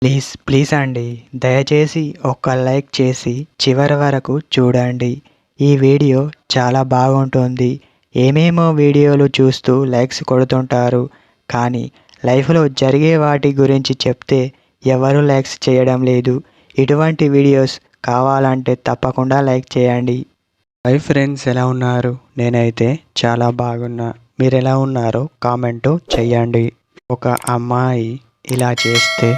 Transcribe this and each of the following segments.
Please please అండి, దయచేసి ఒక్క లైక్ చేసి చివరి వరకు చూడండి. ఈ వీడియో చాలా బాగుంటుంది. ఏమేమో వీడియోలు చూస్తూ లైక్స్ కొడుతుంటారు, కానీ లైఫ్లో జరిగే వాటి గురించి చెప్తే ఎవరు లైక్స్ చేయడం లేదు. ఇటువంటి వీడియోస్ కావాలంటే తప్పకుండా లైక్ చేయండి. హై ఫ్రెండ్స్, ఎలా ఉన్నారు? నేనైతే చాలా బాగున్నా. మీరు ఎలా ఉన్నారో కామెంటు చెయ్యండి. ఒక అమ్మాయి ఇలా చేస్తే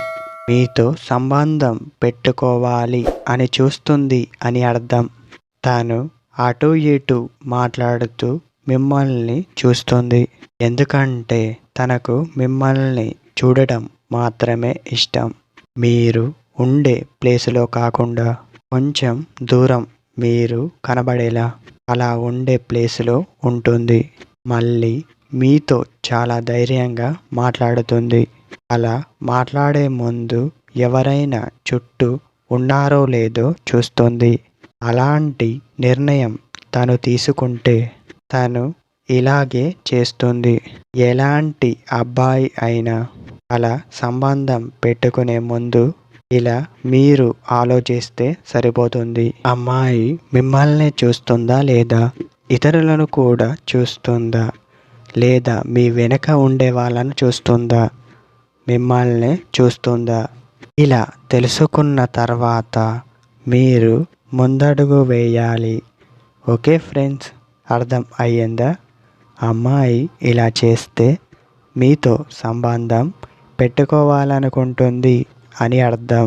మీతో సంబంధం పెట్టుకోవాలి అని చూస్తుంది అని అర్థం. తాను అటు ఇటు మాట్లాడుతూ మిమ్మల్ని చూస్తుంది. ఎందుకంటే తనకు మిమ్మల్ని చూడటం మాత్రమే ఇష్టం. మీరు ఉండే ప్లేసులో కాకుండా కొంచెం దూరం మీరు కనబడేలా అలా ఉండే ప్లేసులో ఉంటుంది. మళ్ళీ మీతో చాలా ధైర్యంగా మాట్లాడుతుంది. అలా మాట్లాడే ముందు ఎవరైనా చుట్టూ ఉన్నారో లేదో చూస్తుంది. అలాంటి నిర్ణయం తను తీసుకుంటే తను ఇలాగే చేస్తుంది. ఎలాంటి అబ్బాయి అయినా అలా సంబంధం పెట్టుకునే ముందు ఇలా మీరు ఆలోచిస్తే సరిపోతుంది. అమ్మాయి మిమ్మల్ని చూస్తుందా లేదా, ఇతరులను కూడా చూస్తుందా, లేదా మీ వెనక ఉండే వాళ్ళను చూస్తుందా, మిమ్మల్ని చూస్తుందా, ఇలా తెలుసుకున్న తర్వాత మీరు ముందడుగు వేయాలి. ఓకే ఫ్రెండ్స్, అర్థం అయ్యిందా? అమ్మాయి ఇలా చేస్తే మీతో సంబంధం పెట్టుకోవాలనుకుంటుంది అని అర్థం.